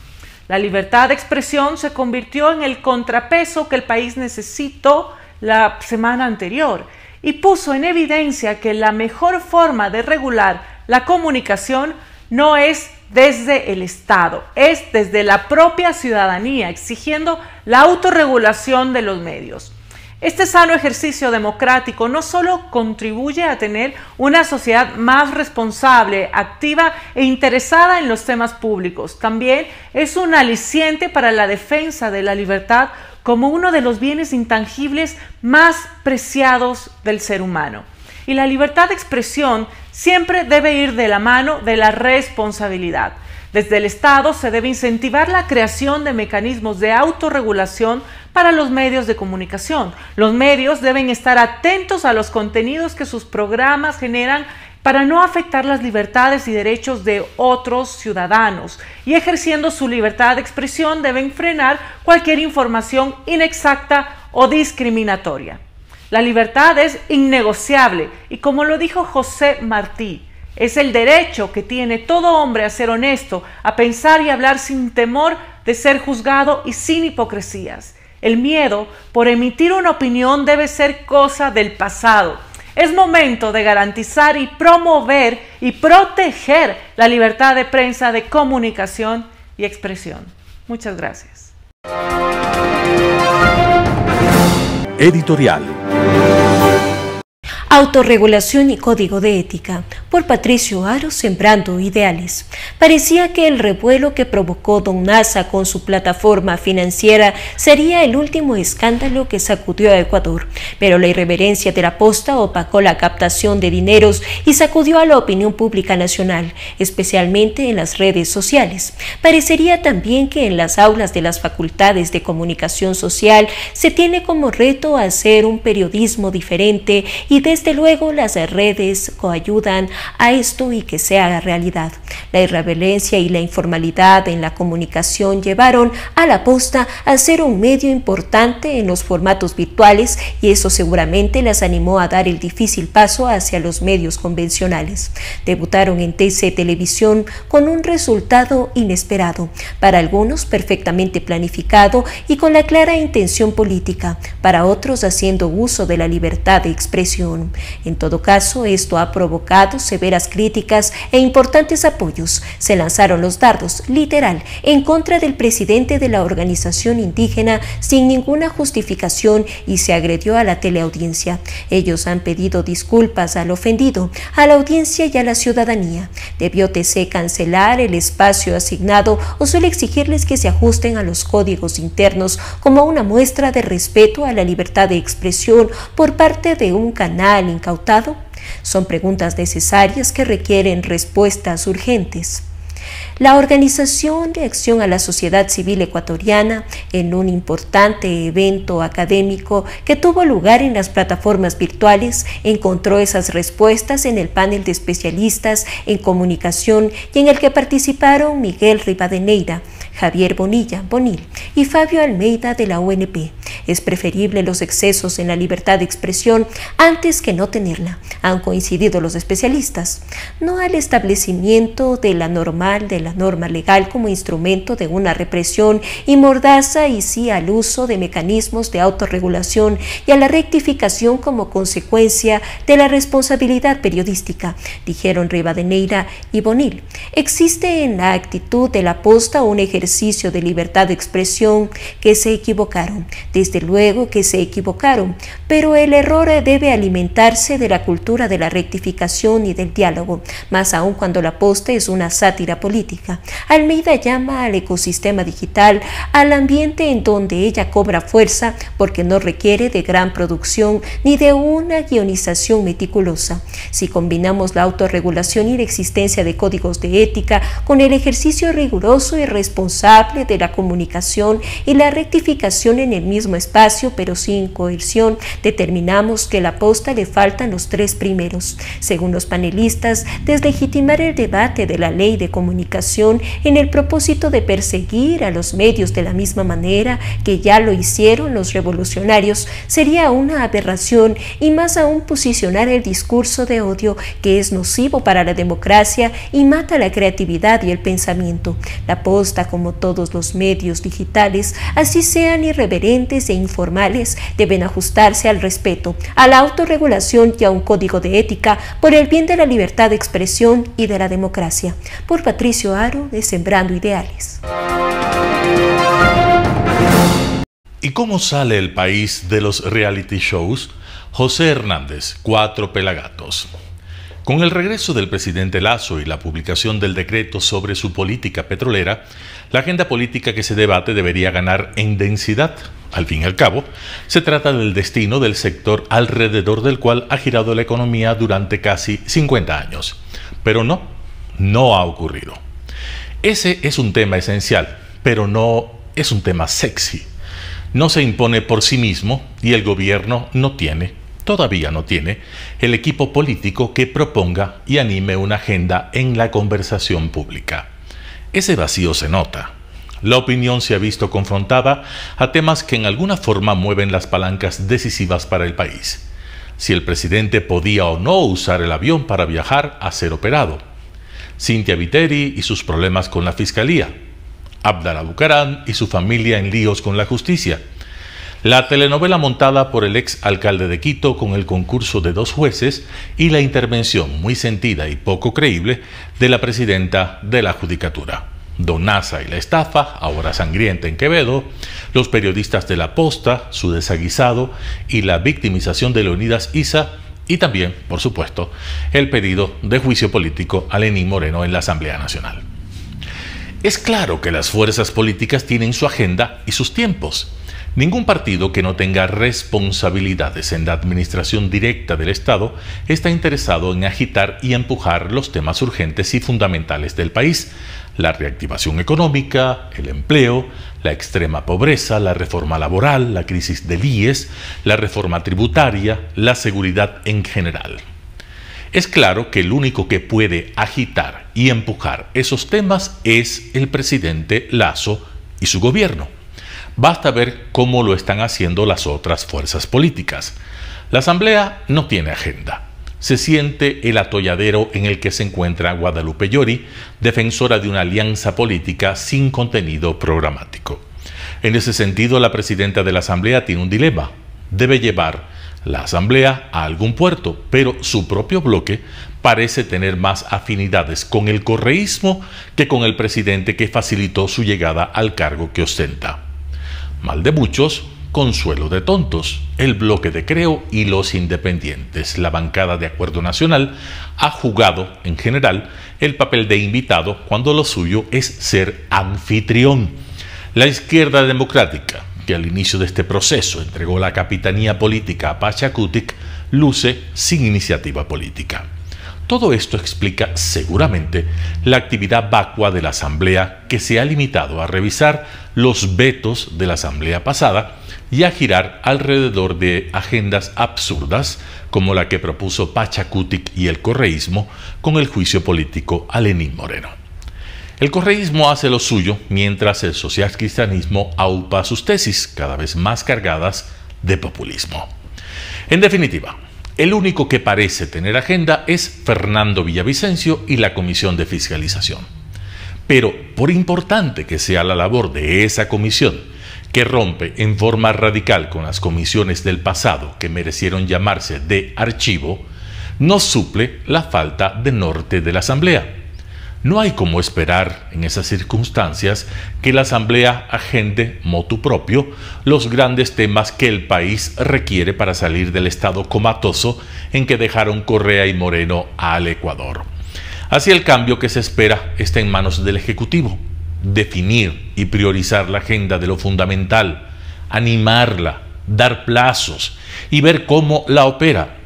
La libertad de expresión se convirtió en el contrapeso que el país necesitó la semana anterior y puso en evidencia que la mejor forma de regular la comunicación no es desde el Estado, es desde la propia ciudadanía, exigiendo la autorregulación de los medios. Este sano ejercicio democrático no solo contribuye a tener una sociedad más responsable, activa e interesada en los temas públicos, también es un aliciente para la defensa de la libertad como uno de los bienes intangibles más preciados del ser humano. Y la libertad de expresión siempre debe ir de la mano de la responsabilidad. Desde el Estado se debe incentivar la creación de mecanismos de autorregulación para los medios de comunicación. Los medios deben estar atentos a los contenidos que sus programas generan para no afectar las libertades y derechos de otros ciudadanos, y ejerciendo su libertad de expresión deben frenar cualquier información inexacta o discriminatoria. La libertad es innegociable y, como lo dijo José Martí, es el derecho que tiene todo hombre a ser honesto, a pensar y hablar sin temor de ser juzgado y sin hipocresías. El miedo por emitir una opinión debe ser cosa del pasado. Es momento de garantizar y promover y proteger la libertad de prensa, de comunicación y expresión. Muchas gracias. Editorial. Autorregulación y Código de Ética, por Patricio Aro, Sembrando Ideales. Parecía que el revuelo que provocó Don Nasa con su plataforma financiera sería el último escándalo que sacudió a Ecuador, pero la irreverencia de la posta opacó la captación de dineros y sacudió a la opinión pública nacional, especialmente en las redes sociales. Parecería también que en las aulas de las facultades de comunicación social se tiene como reto hacer un periodismo diferente y desde luego las redes coayudan a esto y que se haga realidad. La irreverencia y la informalidad en la comunicación llevaron a la posta a ser un medio importante en los formatos virtuales y eso seguramente las animó a dar el difícil paso hacia los medios convencionales. Debutaron en TC Televisión con un resultado inesperado, para algunos perfectamente planificado y con la clara intención política, para otros haciendo uso de la libertad de expresión. En todo caso, esto ha provocado severas críticas e importantes apoyos. Se lanzaron los dardos, literal, en contra del presidente de la organización indígena sin ninguna justificación y se agredió a la teleaudiencia. Ellos han pedido disculpas al ofendido, a la audiencia y a la ciudadanía. ¿Debió TC cancelar el espacio asignado o solo exigirles que se ajusten a los códigos internos como una muestra de respeto a la libertad de expresión por parte de un canal incautado? Son preguntas necesarias que requieren respuestas urgentes. La Organización de Acción a la Sociedad Civil Ecuatoriana, en un importante evento académico que tuvo lugar en las plataformas virtuales, encontró esas respuestas en el panel de especialistas en comunicación y en el que participaron Miguel Rivadeneira, Javier Bonilla, Bonil y Fabio Almeida de la UNP. Es preferible los excesos en la libertad de expresión antes que no tenerla, han coincidido los especialistas. No al establecimiento de la norma legal como instrumento de una represión y mordaza, y sí al uso de mecanismos de autorregulación y a la rectificación como consecuencia de la responsabilidad periodística, dijeron Rivadeneira y Bonil. Existe en la actitud de la posta un ejercicio ejercicio de libertad de expresión que se equivocaron. Desde luego que se equivocaron, pero el error debe alimentarse de la cultura de la rectificación y del diálogo, más aún cuando la posta es una sátira política. Almeida llama al ecosistema digital al ambiente en donde ella cobra fuerza porque no requiere de gran producción ni de una guionización meticulosa. Si combinamos la autorregulación y la existencia de códigos de ética con el ejercicio riguroso y responsable de la comunicación y la rectificación en el mismo espacio pero sin coerción, determinamos que a la posta le faltan los tres primeros. Según los panelistas, deslegitimar el debate de la ley de comunicación en el propósito de perseguir a los medios de la misma manera que ya lo hicieron los revolucionarios sería una aberración, y más aún posicionar el discurso de odio que es nocivo para la democracia y mata la creatividad y el pensamiento. La posta, como todos los medios digitales, así sean irreverentes e informales, deben ajustarse al respeto, a la autorregulación y a un código de ética por el bien de la libertad de expresión y de la democracia. Por Patricio Aro, de Sembrando Ideales. ¿Y cómo sale el país de los reality shows? José Hernández, 4 Pelagatos. Con el regreso del presidente Lasso y la publicación del decreto sobre su política petrolera, la agenda política que se debate debería ganar en densidad. Al fin y al cabo, se trata del destino del sector alrededor del cual ha girado la economía durante casi 50 años. Pero no ha ocurrido. Ese es un tema esencial, pero no es un tema sexy. No se impone por sí mismo y el gobierno todavía no tiene, el equipo político que proponga y anime una agenda en la conversación pública. Ese vacío se nota. La opinión se ha visto confrontada a temas que en alguna forma mueven las palancas decisivas para el país. Si el presidente podía o no usar el avión para viajar a ser operado. Cynthia Viteri y sus problemas con la fiscalía. Abdalá Bucaram y su familia en líos con la justicia. La telenovela montada por el ex alcalde de Quito con el concurso de 2 jueces y la intervención muy sentida y poco creíble de la presidenta de la Judicatura. Don Nasa y la estafa, ahora sangrienta en Quevedo, los periodistas de La Posta, su desaguisado y la victimización de Leonidas Issa, y también, por supuesto, el pedido de juicio político a Lenín Moreno en la Asamblea Nacional. Es claro que las fuerzas políticas tienen su agenda y sus tiempos. Ningún partido que no tenga responsabilidades en la administración directa del Estado está interesado en agitar y empujar los temas urgentes y fundamentales del país: la reactivación económica, el empleo, la extrema pobreza, la reforma laboral, la crisis del IES, la reforma tributaria, la seguridad en general. Es claro que el único que puede agitar y empujar esos temas es el presidente Lasso y su gobierno. Basta ver cómo lo están haciendo las otras fuerzas políticas. La Asamblea no tiene agenda. Se siente el atolladero en el que se encuentra Guadalupe Llori, defensora de una alianza política sin contenido programático. En ese sentido, la presidenta de la Asamblea tiene un dilema. Debe llevar la Asamblea a algún puerto, pero su propio bloque parece tener más afinidades con el correísmo que con el presidente que facilitó su llegada al cargo que ostenta. Mal de muchos, consuelo de tontos. El bloque de Creo y los independientes, la bancada de Acuerdo Nacional, ha jugado, en general, el papel de invitado cuando lo suyo es ser anfitrión. La izquierda democrática, que al inicio de este proceso entregó la capitanía política a Pachacutic, luce sin iniciativa política. Todo esto explica seguramente la actividad vacua de la Asamblea, que se ha limitado a revisar los vetos de la Asamblea pasada y a girar alrededor de agendas absurdas como la que propuso Pachacutic y el correísmo con el juicio político a Lenín Moreno. El correísmo hace lo suyo mientras el socialcristianismo aupa sus tesis, cada vez más cargadas de populismo. En definitiva, el único que parece tener agenda es Fernando Villavicencio y la Comisión de Fiscalización. Pero, por importante que sea la labor de esa comisión, que rompe en forma radical con las comisiones del pasado que merecieron llamarse de archivo, no suple la falta de norte de la Asamblea. No hay como esperar en esas circunstancias que la Asamblea agende motu propio los grandes temas que el país requiere para salir del estado comatoso en que dejaron Correa y Moreno al Ecuador. Así el cambio que se espera está en manos del Ejecutivo. Definir y priorizar la agenda de lo fundamental, animarla, dar plazos y ver cómo la opera.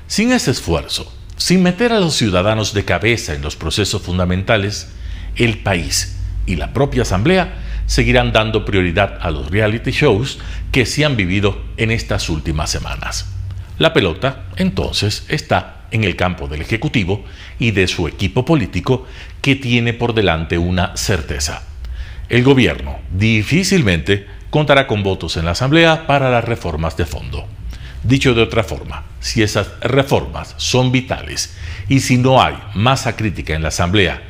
Sin ese esfuerzo, sin meter a los ciudadanos de cabeza en los procesos fundamentales, el país y la propia Asamblea seguirán dando prioridad a los reality shows que se han vivido en estas últimas semanas. La pelota, entonces, está en el campo del Ejecutivo y de su equipo político, que tiene por delante una certeza. El gobierno difícilmente contará con votos en la Asamblea para las reformas de fondo. Dicho de otra forma, si esas reformas son vitales y si no hay masa crítica en la Asamblea,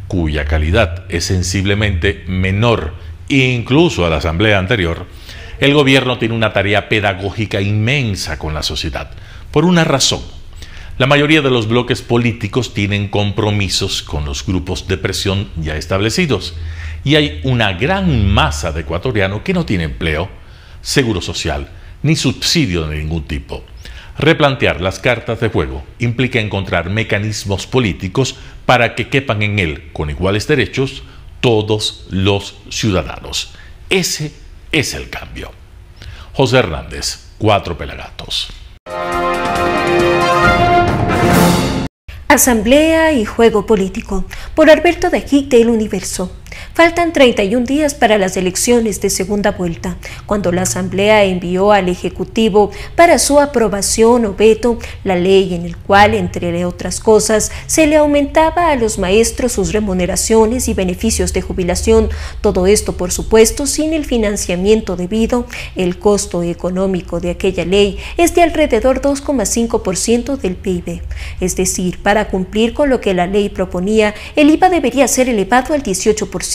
cuya calidad es sensiblemente menor incluso a la Asamblea anterior, el gobierno tiene una tarea pedagógica inmensa con la sociedad, por una razón. La mayoría de los bloques políticos tienen compromisos con los grupos de presión ya establecidos y hay una gran masa de ecuatorianos que no tiene empleo, seguro social, ni subsidio de ningún tipo. Replantear las cartas de juego implica encontrar mecanismos políticos para que quepan en él con iguales derechos todos los ciudadanos. Ese es el cambio. José Hernández, 4 Pelagatos. Asamblea y juego político, por Alberto de Hit de El Universo. Faltan 31 días para las elecciones de segunda vuelta, cuando la Asamblea envió al Ejecutivo para su aprobación o veto la ley en el cual, entre otras cosas, se le aumentaba a los maestros sus remuneraciones y beneficios de jubilación. Todo esto, por supuesto, sin el financiamiento debido. El costo económico de aquella ley es de alrededor 2,5% del PIB. Es decir, para cumplir con lo que la ley proponía, el IVA debería ser elevado al 18%,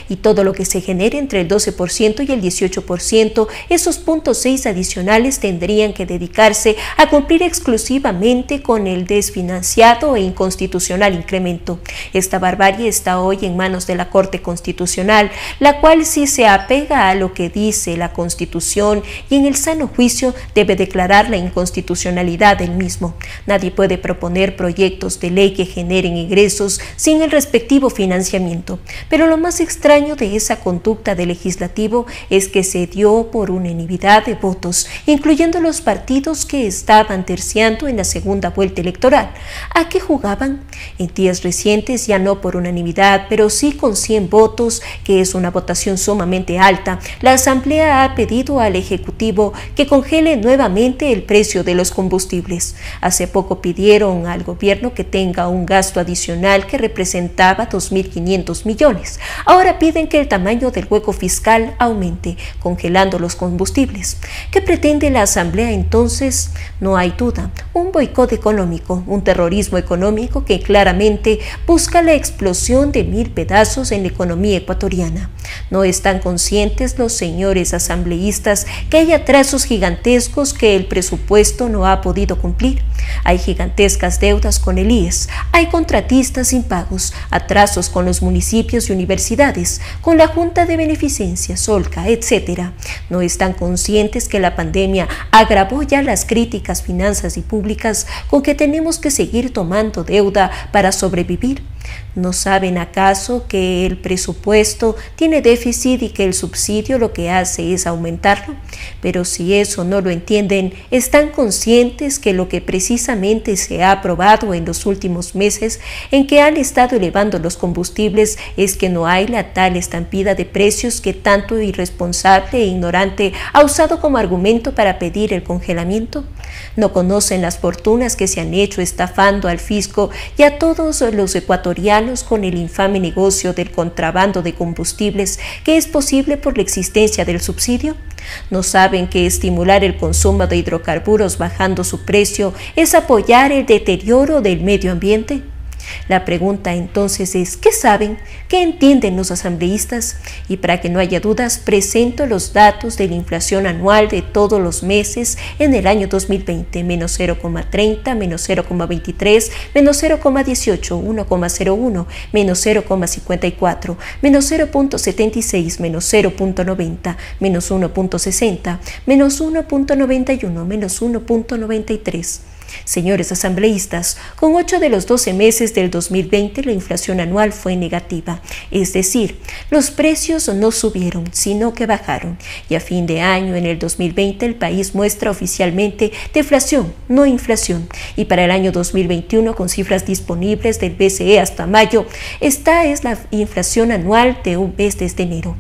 y todo lo que se genere entre el 12% y el 18%, esos 0.6 adicionales tendrían que dedicarse a cumplir exclusivamente con el desfinanciado e inconstitucional incremento. Esta barbarie está hoy en manos de la Corte Constitucional, la cual, si se apega a lo que dice la Constitución y en el sano juicio, debe declarar la inconstitucionalidad del mismo. Nadie puede proponer proyectos de ley que generen ingresos sin el respectivo financiamiento. Pero lo más extraño de esa conducta del legislativo es que se dio por unanimidad de votos, incluyendo los partidos que estaban terciando en la segunda vuelta electoral. ¿A qué jugaban? En días recientes, ya no por unanimidad, pero sí con 100 votos, que es una votación sumamente alta, la Asamblea ha pedido al Ejecutivo que congele nuevamente el precio de los combustibles. Hace poco pidieron al gobierno que tenga un gasto adicional que representaba 2.500 millones. Ahora piden que el tamaño del hueco fiscal aumente, congelando los combustibles. ¿Qué pretende la Asamblea entonces? No hay duda, un boicot económico, un terrorismo económico que claramente busca la explosión de 1000 pedazos en la economía ecuatoriana. No están conscientes los señores asambleístas que hay atrasos gigantescos que el presupuesto no ha podido cumplir. Hay gigantescas deudas con el IES, hay contratistas impagos, atrasos con los municipios y universidades, con la Junta de Beneficencia, Solca, etc. No están conscientes que la pandemia agravó ya las críticas finanzas y públicas con que tenemos que seguir tomando deuda para sobrevivir. ¿No saben acaso que el presupuesto tiene déficit y que el subsidio lo que hace es aumentarlo? Pero si eso no lo entienden, están conscientes que lo que precisamente se ha aprobado en los últimos meses en que han estado elevando los combustibles es que no hay la tal estampida de precios que tanto irresponsable e ignorante ha usado como argumento para pedir el congelamiento. No conocen las fortunas que se han hecho estafando al fisco y a todos los ecuatorianos con el infame negocio del contrabando de combustibles que es posible por la existencia del subsidio. ¿No saben que estimular el consumo de hidrocarburos bajando su precio es apoyar el deterioro del medio ambiente? La pregunta entonces es, ¿qué saben? ¿Qué entienden los asambleístas? Y para que no haya dudas, presento los datos de la inflación anual de todos los meses en el año 2020, menos 0,30, menos 0,23, menos 0,18, 1,01, menos 0,54, menos 0,76, menos 0,90, menos 1,60, menos 1,91, menos 1,93. Señores asambleístas, con 8 de los 12 meses del 2020 la inflación anual fue negativa, es decir, los precios no subieron, sino que bajaron, y a fin de año, en el 2020, el país muestra oficialmente deflación, no inflación, y para el año 2021, con cifras disponibles del BCE hasta mayo, esta es la inflación anual de un mes desde enero.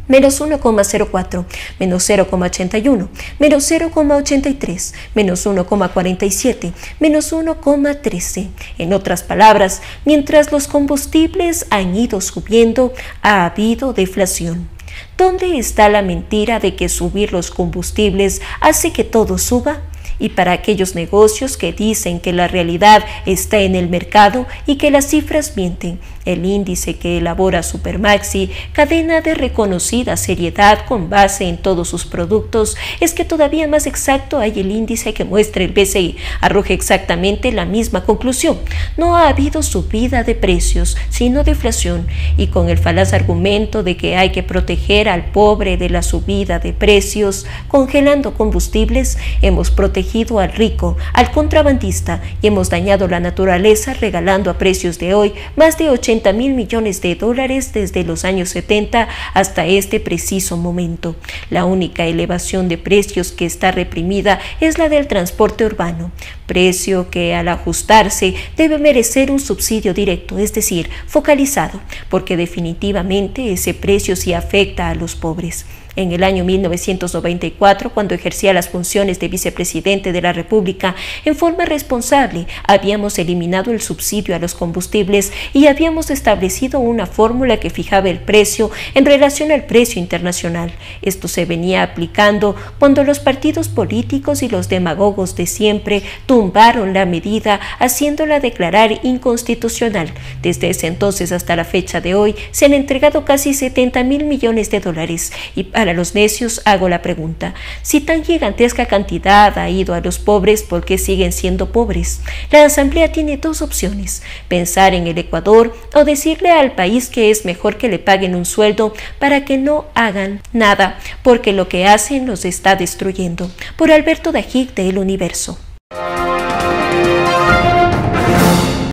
Menos 1,04, menos 0,81, menos 0,83, menos 1,47, menos 1,13. En otras palabras, mientras los combustibles han ido subiendo, ha habido deflación. ¿Dónde está la mentira de que subir los combustibles hace que todo suba? Y para aquellos negocios que dicen que la realidad está en el mercado y que las cifras mienten, el índice que elabora Supermaxi, cadena de reconocida seriedad con base en todos sus productos, es que todavía más exacto hay el índice que muestra el BCI, arroja exactamente la misma conclusión. No ha habido subida de precios, sino deflación, y con el falaz argumento de que hay que proteger al pobre de la subida de precios, congelando combustibles, hemos protegido al rico, al contrabandista, y hemos dañado la naturaleza regalando a precios de hoy más de 80.000 millones de dólares desde los años 70 hasta este preciso momento. La única elevación de precios que está reprimida es la del transporte urbano, precio que al ajustarse debe merecer un subsidio directo, es decir, focalizado, porque definitivamente ese precio sí afecta a los pobres. En el año 1994, cuando ejercía las funciones de vicepresidente de la República, en forma responsable, habíamos eliminado el subsidio a los combustibles y habíamos establecido una fórmula que fijaba el precio en relación al precio internacional. Esto se venía aplicando cuando los partidos políticos y los demagogos de siempre tumbaron la medida, haciéndola declarar inconstitucional. Desde ese entonces hasta la fecha de hoy, se han entregado casi 70.000 millones de dólares y para los necios hago la pregunta, si tan gigantesca cantidad ha ido a los pobres, ¿por qué siguen siendo pobres? La Asamblea tiene dos opciones, pensar en el Ecuador o decirle al país que es mejor que le paguen un sueldo para que no hagan nada, porque lo que hacen los está destruyendo. Por Alberto Dajic de El Universo.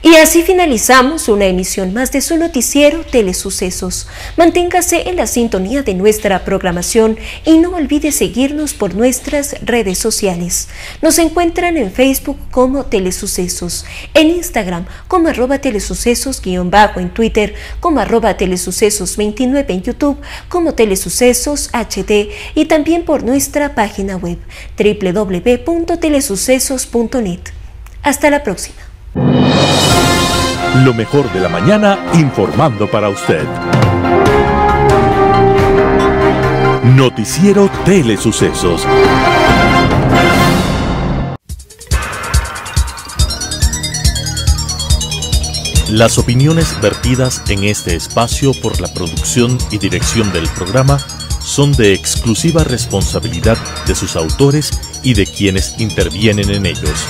Y así finalizamos una emisión más de su noticiero Telesucesos. Manténgase en la sintonía de nuestra programación y no olvide seguirnos por nuestras redes sociales. Nos encuentran en Facebook como Telesucesos, en Instagram como @telesucesos_ en Twitter como @telesucesos29, en YouTube como Telesucesos HD y también por nuestra página web www.telesucesos.net. Hasta la próxima. Lo mejor de la mañana informando para usted. Noticiero Telesucesos. Las opiniones vertidas en este espacio por la producción y dirección del programa son de exclusiva responsabilidad de sus autores y de quienes intervienen en ellos.